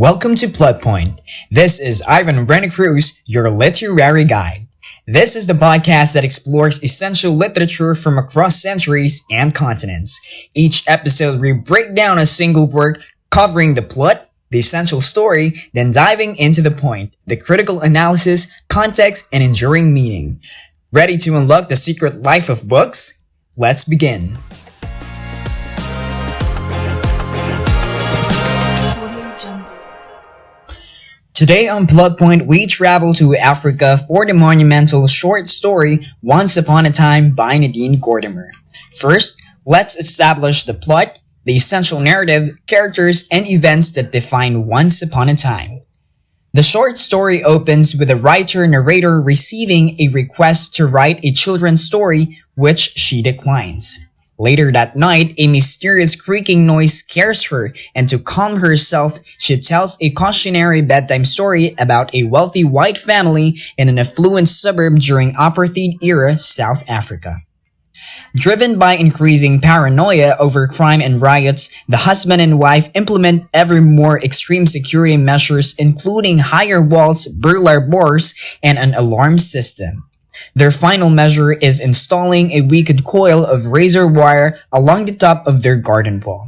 Welcome to Plot Point. This is Ivan Renacruz, your literary guide. This is the podcast that explores essential literature from across centuries and continents. Each episode we break down a single work, covering the plot, the essential story, then diving into the point, the critical analysis, context, and enduring meaning. Ready to unlock the secret life of books? Let's begin. Today on Plot Point, we travel to Africa for the monumental short story Once Upon a Time by Nadine Gordimer. First, let's establish the plot, the essential narrative, characters, and events that define Once Upon a Time. The short story opens with the writer-narrator receiving a request to write a children's story, which she declines. Later that night, a mysterious creaking noise scares her, and to calm herself, she tells a cautionary bedtime story about a wealthy white family in an affluent suburb during apartheid-era South Africa. Driven by increasing paranoia over crime and riots, the husband and wife implement ever more extreme security measures, including higher walls, burglar doors, and an alarm system. Their final measure is installing a wicked coil of razor wire along the top of their garden wall.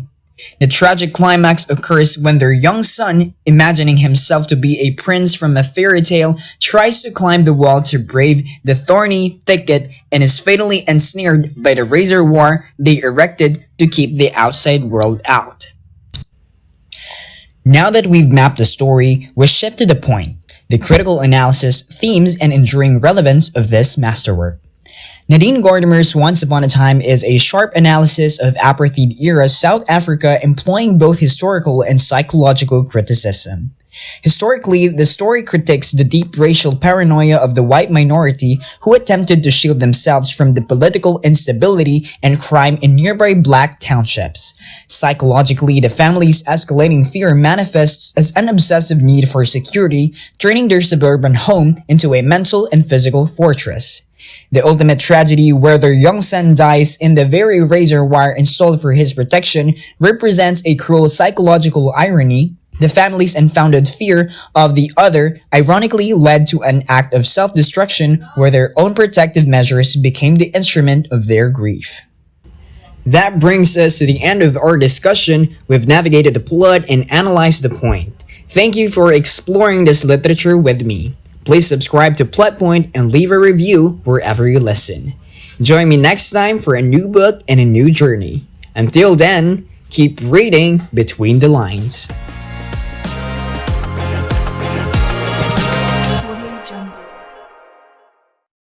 The tragic climax occurs when their young son, imagining himself to be a prince from a fairy tale, tries to climb the wall to brave the thorny thicket and is fatally ensnared by the razor wire they erected to keep the outside world out. Now that we've mapped the story, we shift to the point, the critical analysis, themes, and enduring relevance of this masterwork. Nadine Gordimer's Once Upon a Time is a sharp analysis of apartheid-era South Africa, employing both historical and psychological criticism. Historically, the story critiques the deep racial paranoia of the white minority who attempted to shield themselves from the political instability and crime in nearby black townships. Psychologically, the family's escalating fear manifests as an obsessive need for security, turning their suburban home into a mental and physical fortress. The ultimate tragedy, where their young son dies in the very razor wire installed for his protection, represents a cruel psychological irony. The family's unfounded fear of the other ironically led to an act of self-destruction where their own protective measures became the instrument of their grief. That brings us to the end of our discussion. We've navigated the plot and analyzed the point. Thank you for exploring this literature with me. Please subscribe to Plot Point and leave a review wherever you listen. Join me next time for a new book and a new journey. Until then, keep reading between the lines.